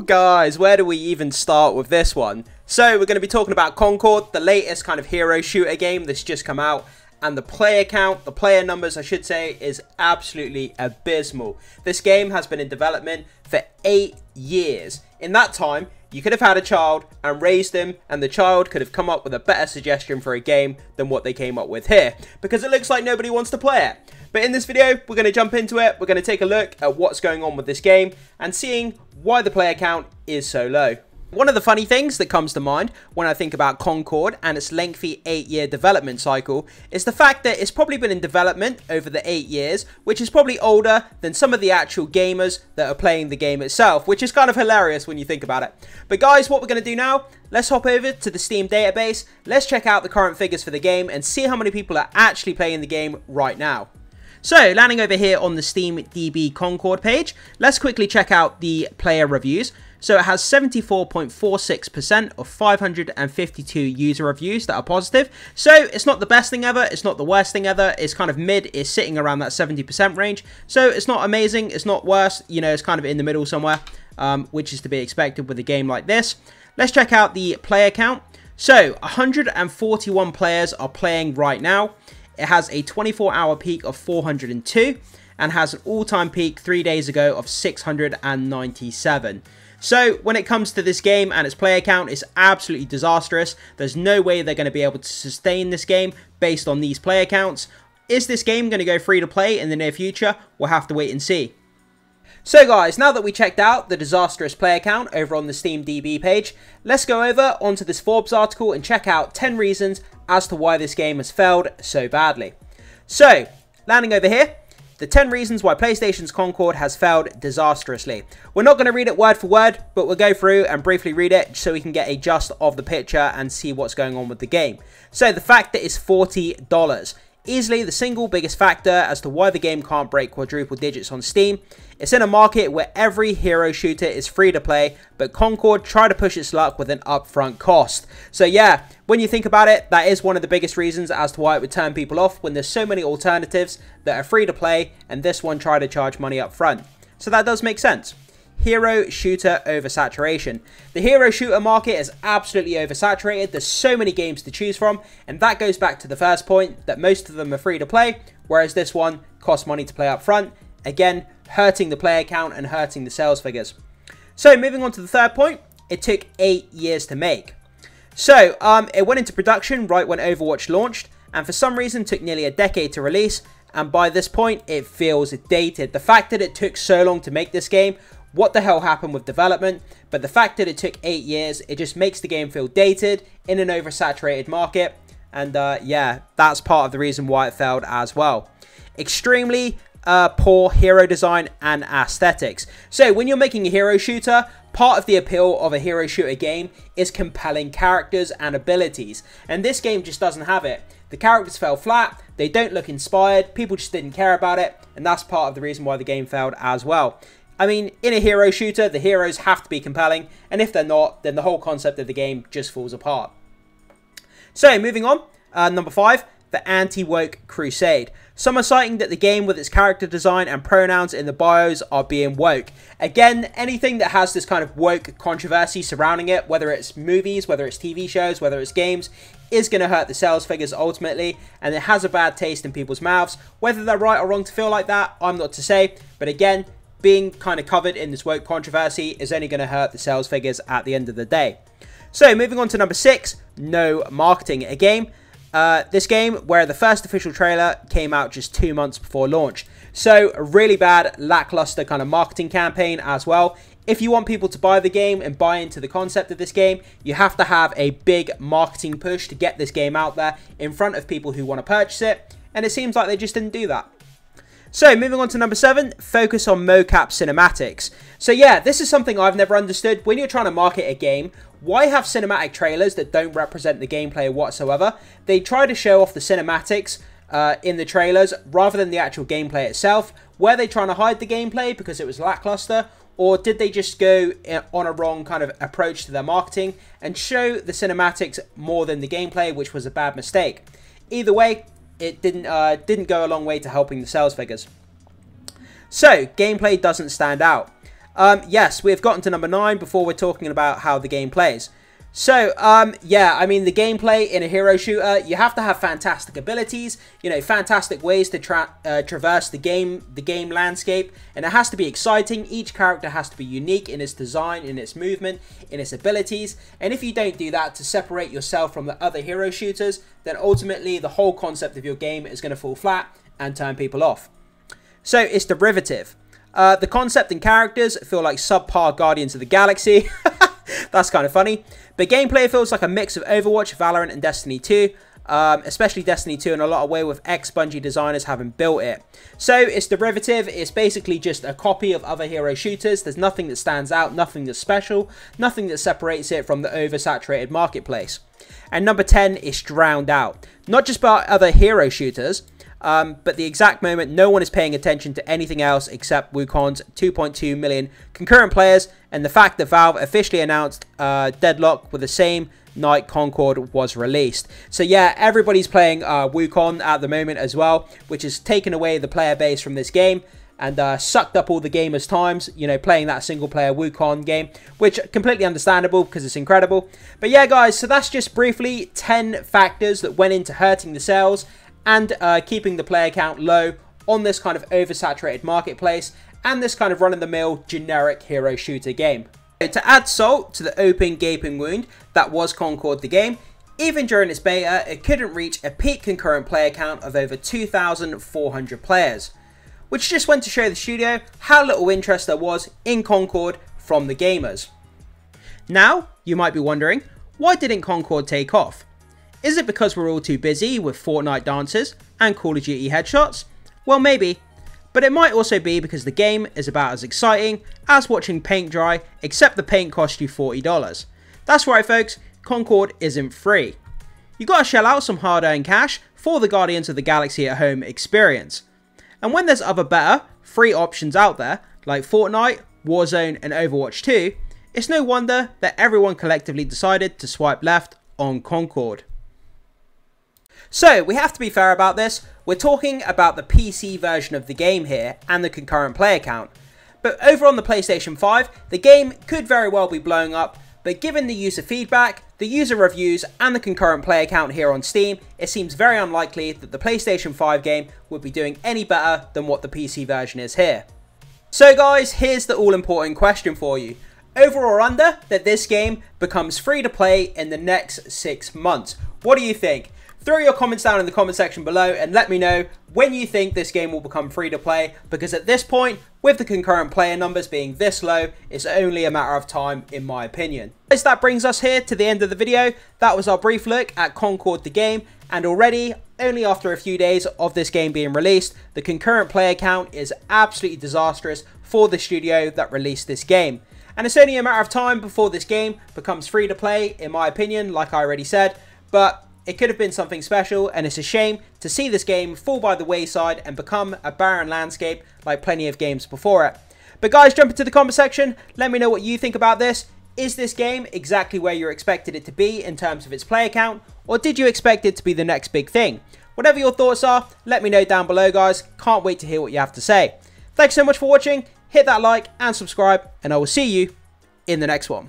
Woo, guys, where do we even start with this one? So we're going to be talking about Concord, the latest kind of hero shooter game that's just come out. And the player count, the player numbers I should say, is absolutely abysmal. This game has been in development for 8 years. In that time, you could have had a child and raised him, and the child could have come up with a better suggestion for a game than what they came up with here, because it looks like nobody wants to play it. But in this video, we're going to jump into it. We're going to take a look at what's going on with this game and seeing why the player count is so low. One of the funny things that comes to mind when I think about Concord and its lengthy 8-year development cycle is the fact that it's probably been in development over the 8 years, which is probably older than some of the actual gamers that are playing the game itself, which is kind of hilarious when you think about it. But guys, what we're going to do now, let's hop over to the Steam database, let's check out the current figures for the game and see how many people are actually playing the game right now. So, landing over here on the Steam DB Concord page, let's quickly check out the player reviews. So it has 74.46% of 552 user reviews that are positive. So it's not the best thing ever, it's not the worst thing ever, it's kind of mid, it's sitting around that 70% range. So it's not amazing, it's not worse, you know, it's kind of in the middle somewhere, which is to be expected with a game like this. Let's check out the player count. So 141 players are playing right now. It has a 24-hour peak of 402 and has an all-time peak 3 days ago of 697. So when it comes to this game and its player count, it's absolutely disastrous. There's no way they're going to be able to sustain this game based on these player counts. Is this game going to go free to play in the near future? We'll have to wait and see. So guys, now that we checked out the disastrous player count over on the Steam DB page, let's go over onto this Forbes article and check out 10 reasons as to why this game has failed so badly. So, landing over here, the 10 reasons why PlayStation's Concord has failed disastrously. We're not going to read it word for word, but we'll go through and briefly read it so we can get a gist of the picture and see what's going on with the game. So the fact that it's $40. Easily the single biggest factor as to why the game can't break quadruple digits on Steam. It's in a market where every hero shooter is free to play, but Concord tried to push its luck with an upfront cost. So yeah, when you think about it, that is one of the biggest reasons as to why it would turn people off when there's so many alternatives that are free to play and this one tried to charge money up front. So that does make sense. Hero shooter oversaturation. The hero shooter market is absolutely oversaturated. There's so many games to choose from, and that goes back to the first point that most of them are free to play, whereas this one costs money to play up front. Again, hurting the player count and hurting the sales figures. So moving on to the third point, it took 8 years to make. So it went into production right when Overwatch launched, and for some reason took nearly a decade to release, and by this point it feels dated. The fact that it took so long to make this game, what the hell happened with development? But the fact that it took 8 years, it just makes the game feel dated in an oversaturated market. And yeah, that's part of the reason why it failed as well. Extremely poor hero design and aesthetics. So when you're making a hero shooter, part of the appeal of a hero shooter game is compelling characters and abilities. And this game just doesn't have it. The characters fell flat, they don't look inspired, people just didn't care about it. And that's part of the reason why the game failed as well. I mean, in a hero shooter, the heroes have to be compelling, and if they're not, then the whole concept of the game just falls apart. So, moving on, number 5, the anti-woke crusade. Some are citing that the game with its character design and pronouns in the bios are being woke. Again, anything that has this kind of woke controversy surrounding it, whether it's movies, whether it's TV shows, whether it's games, is going to hurt the sales figures ultimately, and it has a bad taste in people's mouths. Whether they're right or wrong to feel like that, I'm not to say, but again, being kind of covered in this woke controversy is only going to hurt the sales figures at the end of the day. So moving on to number 6, no marketing. A game, this game where the first official trailer came out just 2 months before launch. So a really bad, lackluster kind of marketing campaign as well. If you want people to buy the game and buy into the concept of this game, you have to have a big marketing push to get this game out there in front of people who want to purchase it. And it seems like they just didn't do that. So, moving on to number 7, focus on mocap cinematics. So yeah, this is something I've never understood. When you're trying to market a game, why have cinematic trailers that don't represent the gameplay whatsoever? They try to show off the cinematics in the trailers rather than the actual gameplay itself. Were they trying to hide the gameplay because it was lackluster? Or did they just go on a wrong kind of approach to their marketing and show the cinematics more than the gameplay, which was a bad mistake? Either way, it didn't go a long way to helping the sales figures. So, gameplay doesn't stand out. Yes, we've gotten to number 9 before we're talking about how the game plays. So, yeah, I mean, the gameplay in a hero shooter, you have to have fantastic abilities, you know, fantastic ways to traverse the game landscape, and it has to be exciting. Each character has to be unique in its design, in its movement, in its abilities, and if you don't do that to separate yourself from the other hero shooters, then ultimately the whole concept of your game is going to fall flat and turn people off. So, it's derivative. The concept and characters feel like subpar Guardians of the Galaxy. That's kind of funny. But gameplay feels like a mix of Overwatch, Valorant, and Destiny 2. Especially Destiny 2 in a lot of way, with ex-Bungie designers having built it. So it's derivative. It's basically just a copy of other hero shooters. There's nothing that stands out, nothing that's special, nothing that separates it from the oversaturated marketplace. And number 10 is drowned out. Not just by other hero shooters, but the exact moment no one is paying attention to anything else except Wukong's 2.2 million concurrent players, and the fact that Valve officially announced Deadlock with the same night Concord was released. So yeah, everybody's playing Wukong at the moment as well, which has taken away the player base from this game and sucked up all the gamers' times, you know, playing that single player Wukong game, which completely understandable because it's incredible. But yeah guys, so that's just briefly 10 factors that went into hurting the sales and keeping the player count low on this kind of oversaturated marketplace and this kind of run-of-the-mill generic hero shooter game. To add salt to the open gaping wound that was Concord the game, even during its beta, it couldn't reach a peak concurrent player count of over 2,400 players, which just went to show the studio how little interest there was in Concord from the gamers. Now, you might be wondering, why didn't Concord take off? Is it because we're all too busy with Fortnite dances and Call of Duty headshots? Well, maybe. But it might also be because the game is about as exciting as watching paint dry, except the paint cost you $40. That's right folks, Concord isn't free. You gotta shell out some hard-earned cash for the Guardians of the Galaxy at Home experience. And when there's other better, free options out there, like Fortnite, Warzone and Overwatch 2, it's no wonder that everyone collectively decided to swipe left on Concord. So, we have to be fair about this. We're talking about the PC version of the game here and the concurrent player count. But over on the PlayStation 5, the game could very well be blowing up, but given the user feedback, the user reviews and the concurrent player count here on Steam, it seems very unlikely that the PlayStation 5 game would be doing any better than what the PC version is here. So guys, here's the all-important question for you. Over or under that this game becomes free to play in the next 6 months? What do you think? Throw your comments down in the comment section below and let me know when you think this game will become free to play, because at this point, with the concurrent player numbers being this low, it's only a matter of time in my opinion. As that brings us here to the end of the video. That was our brief look at Concord the game, and already, only after a few days of this game being released, the concurrent player count is absolutely disastrous for the studio that released this game. And it's only a matter of time before this game becomes free to play, in my opinion, like I already said, but it could have been something special, and it's a shame to see this game fall by the wayside and become a barren landscape like plenty of games before it. But guys, jump into the comment section, let me know what you think about this. Is this game exactly where you expected it to be in terms of its player count, or did you expect it to be the next big thing? Whatever your thoughts are, let me know down below guys, can't wait to hear what you have to say. Thanks so much for watching, hit that like and subscribe, and I will see you in the next one.